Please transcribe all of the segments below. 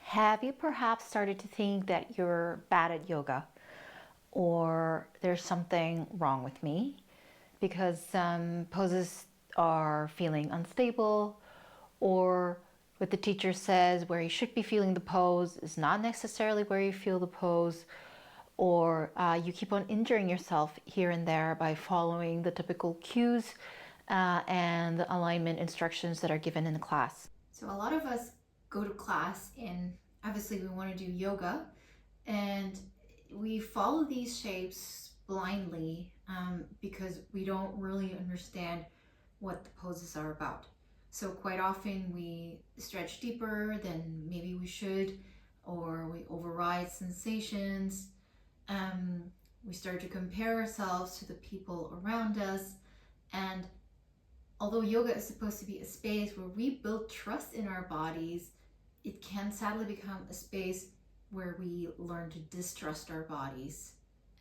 Have you perhaps started to think that you're bad at yoga or there's something wrong with me because some poses are feeling unstable, or what the teacher says where you should be feeling the pose is not necessarily where you feel the pose, or you keep on injuring yourself here and there by following the typical cues and the alignment instructions that are given in the class? So a lot of us go to class and obviously we want to do yoga and we follow these shapes blindly because we don't really understand what the poses are about. So quite often we stretch deeper than maybe we should, or we override sensations. Um, we start to compare ourselves to the people around us, and although yoga is supposed to be a space where we build trust in our bodies, it can sadly become a space where we learn to distrust our bodies.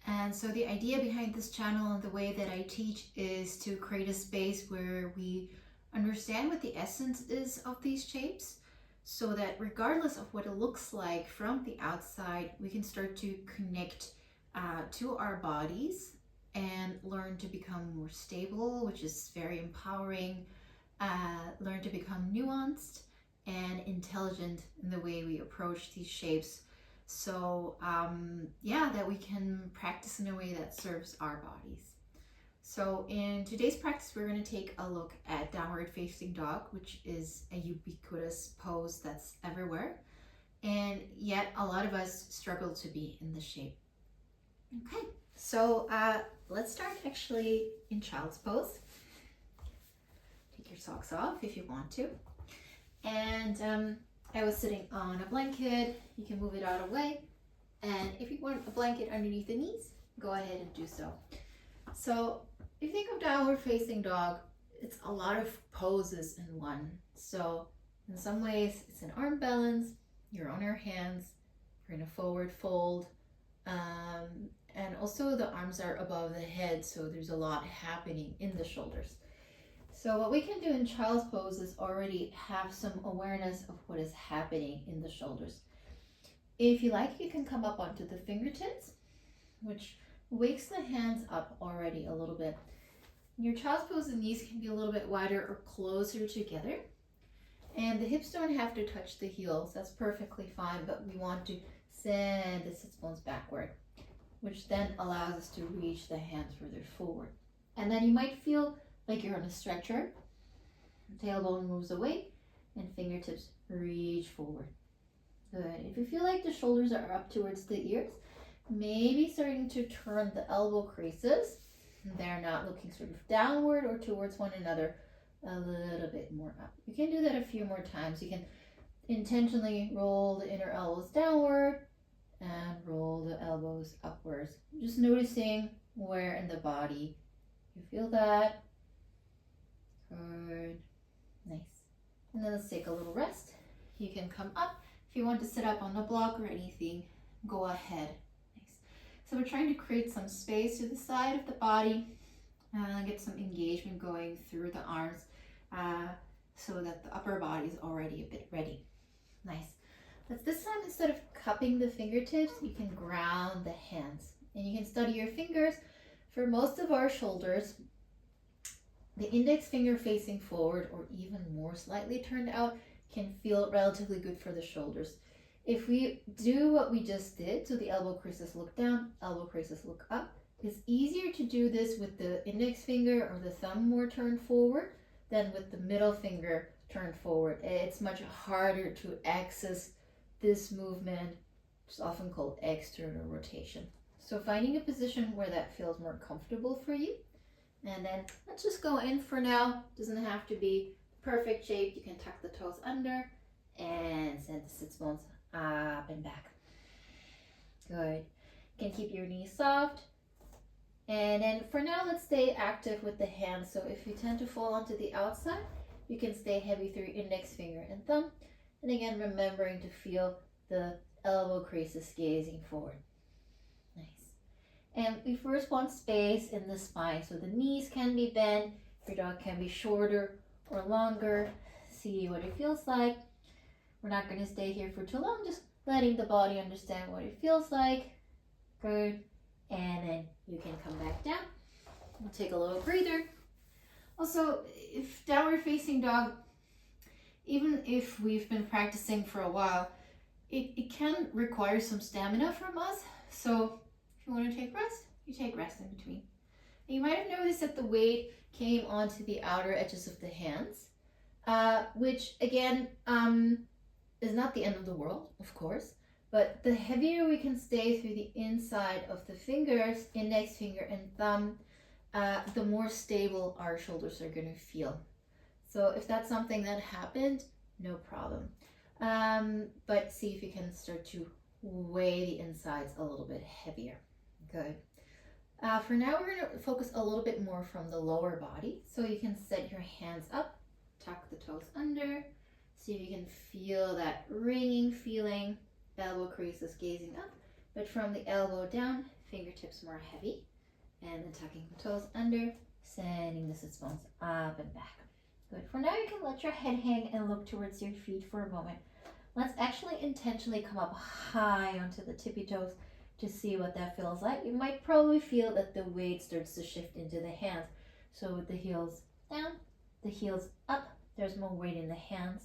And so the idea behind this channel and the way that I teach is to create a space where we understand what the essence is of these shapes, so that regardless of what it looks like from the outside, we can start to connect to our bodies and learn to become more stable, which is very empowering. Learn to become nuanced and intelligent in the way we approach these shapes. So yeah, that we can practice in a way that serves our bodies. So in today's practice, we're going to take a look at downward facing dog, which is a ubiquitous pose that's everywhere. And yet a lot of us struggle to be in this shape. Okay, so let's start actually in child's pose. Take your socks off if you want to. And I was sitting on a blanket. You can move it out of the way. And if you want a blanket underneath the knees, go ahead and do so. So if you think of downward facing dog, it's a lot of poses in one. So in some ways, it's an arm balance. You're on your hands. You're in a forward fold. And also the arms are above the head, so there's a lot happening in the shoulders. So what we can do in child's pose is already have some awareness of what is happening in the shoulders. If you like, you can come up onto the fingertips, which wakes the hands up already a little bit. In your child's pose, the knees can be a little bit wider or closer together. And the hips don't have to touch the heels. That's perfectly fine, but we want to send the sits bones backward, which then allows us to reach the hands further forward. And then you might feel like you're on a stretcher. Tailbone moves away and fingertips reach forward. Good. If you feel like the shoulders are up towards the ears, maybe starting to turn the elbow creases. They're not looking sort of downward or towards one another, a little bit more up. You can do that a few more times. You can intentionally roll the inner elbows downward and roll the elbows upwards. Just noticing where in the body you feel that. Good. Nice. And then let's take a little rest. You can come up. If you want to sit up on the block or anything, go ahead. Nice. So we're trying to create some space to the side of the body and get some engagement going through the arms so that the upper body is already a bit ready. Nice. But this time, instead of cupping the fingertips, you can ground the hands. And you can study your fingers. For most of our shoulders, the index finger facing forward or even more slightly turned out can feel relatively good for the shoulders. If we do what we just did, so the elbow creases look down, elbow creases look up, it's easier to do this with the index finger or the thumb more turned forward than with the middle finger turned forward. It's much harder to access this movement, which is often called external rotation. So finding a position where that feels more comfortable for you. And then let's just go in for now. Doesn't have to be perfect shape. You can tuck the toes under and send the sits bones up and back. Good. You can keep your knees soft. And then for now, let's stay active with the hands. So if you tend to fall onto the outside, you can stay heavy through your index finger and thumb. And again, remembering to feel the elbow creases gazing forward. Nice. And we first want space in the spine. So the knees can be bent. Your dog can be shorter or longer. See what it feels like. We're not going to stay here for too long, just letting the body understand what it feels like. Good. And then you can come back down. We'll take a little breather. Also, if downward facing dog, even if we've been practicing for a while, it can require some stamina from us. So if you want to take rest, you take rest in between. And you might have noticed that the weight came onto the outer edges of the hands, which again is not the end of the world, of course. But the heavier we can stay through the inside of the fingers, index finger and thumb, the more stable our shoulders are going to feel. So if that's something that happened, no problem. But see if you can start to weigh the insides a little bit heavier. Good. For now, we're going to focus a little bit more from the lower body. So you can set your hands up, tuck the toes under, see if you can feel that ringing feeling. Elbow creases gazing up, but from the elbow down, fingertips more heavy, and then tucking the toes under, sending the sits bones up and back. Good. For now, you can let your head hang and look towards your feet for a moment. Let's actually intentionally come up high onto the tippy toes to see what that feels like. You might probably feel that the weight starts to shift into the hands. So with the heels down, the heels up, there's more weight in the hands,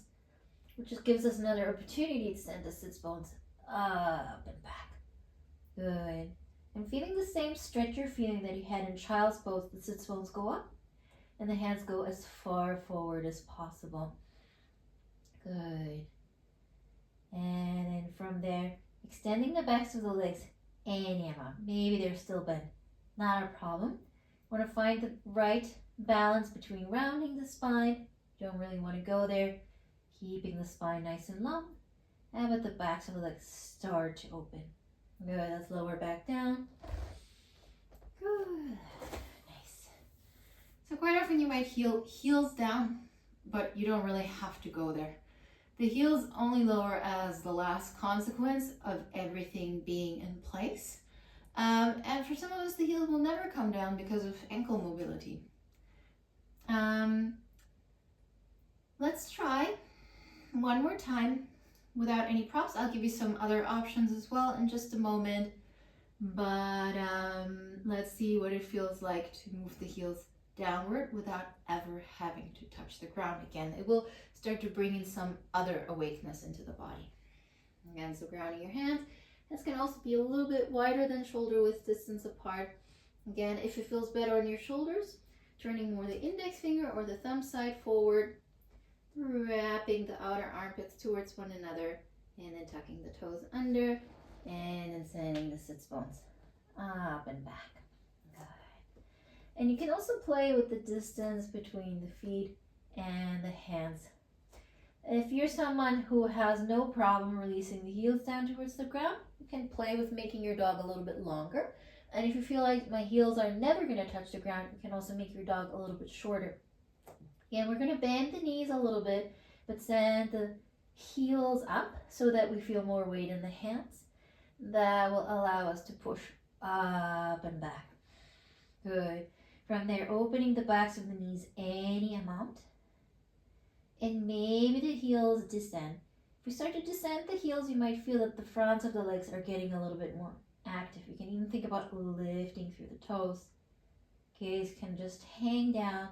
which just gives us another opportunity to send the sits bones up and back. Good. And feeling the same stretcher feeling that you had in child's pose, the sits bones go up and the hands go as far forward as possible. Good. And then from there, extending the backs of the legs any amount. Maybe they're still bent. Not a problem. You want to find the right balance between rounding the spine. Don't really want to go there. Keeping the spine nice and long. And with the backs of the legs start to open. Good. Let's lower back down. Good. Nice. So quite often you might heels down, but you don't really have to go there. The heels only lower as the last consequence of everything being in place. And for some of us, the heels will never come down because of ankle mobility. Let's try one more time without any props. I'll give you some other options as well in just a moment. But let's see what it feels like to move the heels downward without ever having to touch the ground again. It will start to bring in some other awakeness into the body. Again, so grounding your hands. This can also be a little bit wider than shoulder width distance apart. Again, if it feels better on your shoulders, turning more the index finger or the thumb side forward, wrapping the outer armpits towards one another, and then tucking the toes under, and then sending the sits bones up and back. And you can also play with the distance between the feet and the hands. If you're someone who has no problem releasing the heels down towards the ground, you can play with making your dog a little bit longer. And if you feel like my heels are never going to touch the ground, you can also make your dog a little bit shorter. Again, we're going to bend the knees a little bit, but send the heels up so that we feel more weight in the hands. That will allow us to push up and back. Good. From there, opening the backs of the knees any amount. And maybe the heels descend. If we start to descend the heels, you might feel that the fronts of the legs are getting a little bit more active. You can even think about lifting through the toes. Gaze can just hang down.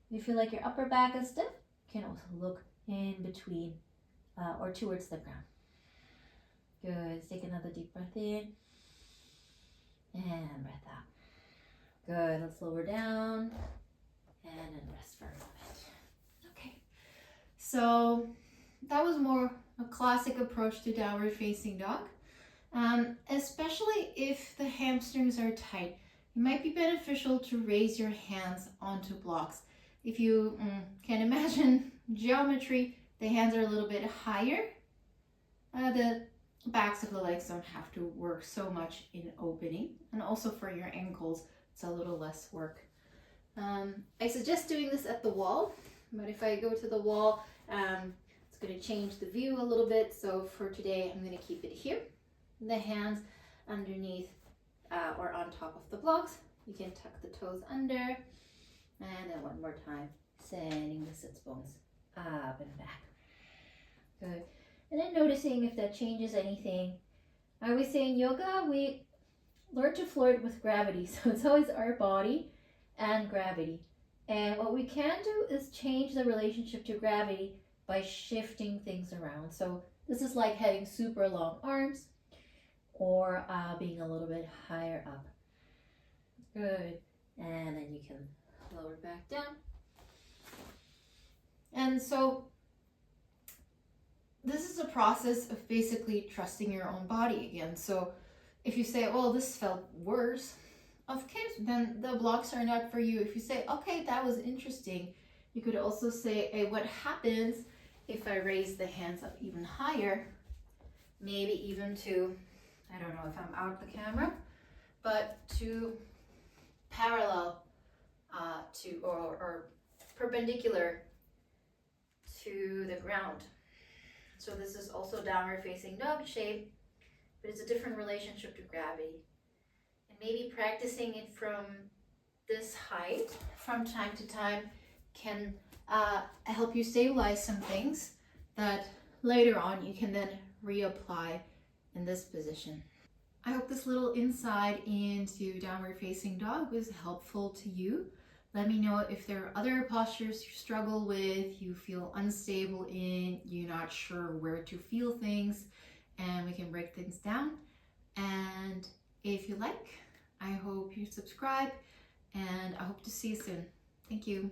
If you feel like your upper back is stiff, you can also look in between or towards the ground. Good. Let's take another deep breath in and breath out. Good. Let's lower down and then rest for a moment. Okay. So that was more a classic approach to downward facing dog. Especially if the hamstrings are tight, it might be beneficial to raise your hands onto blocks. If you can imagine geometry, the hands are a little bit higher. The backs of the legs don't have to work so much in opening. And also for your ankles, it's a little less work. I suggest doing this at the wall, but if I go to the wall, it's going to change the view a little bit. So for today, I'm going to keep it here. The hands underneath or on top of the blocks. You can tuck the toes under. And then one more time, sending the sits bones up and back. Good. and then noticing if that changes anything. I always say in yoga, we learn to flirt with gravity. So it's always our body and gravity. And what we can do is change the relationship to gravity by shifting things around. So this is like having super long arms or being a little bit higher up. Good. And then you can lower back down. And so this is a process of basically trusting your own body again. So if you say, well, this felt worse, okay, then the blocks are not for you. If you say, okay, that was interesting, you could also say, hey, what happens if I raise the hands up even higher? Maybe even to, I don't know if I'm out the camera, but to parallel to or perpendicular to the ground. So this is also downward facing dog shape, but it's a different relationship to gravity. And maybe practicing it from this height from time to time can help you stabilize some things that later on you can then reapply in this position. I hope this little insight into downward facing dog was helpful to you. Let me know if there are other postures you struggle with, you feel unstable in, you're not sure where to feel things, and we can break things down. And if you like, I hope you subscribe, and I hope to see you soon. Thank you.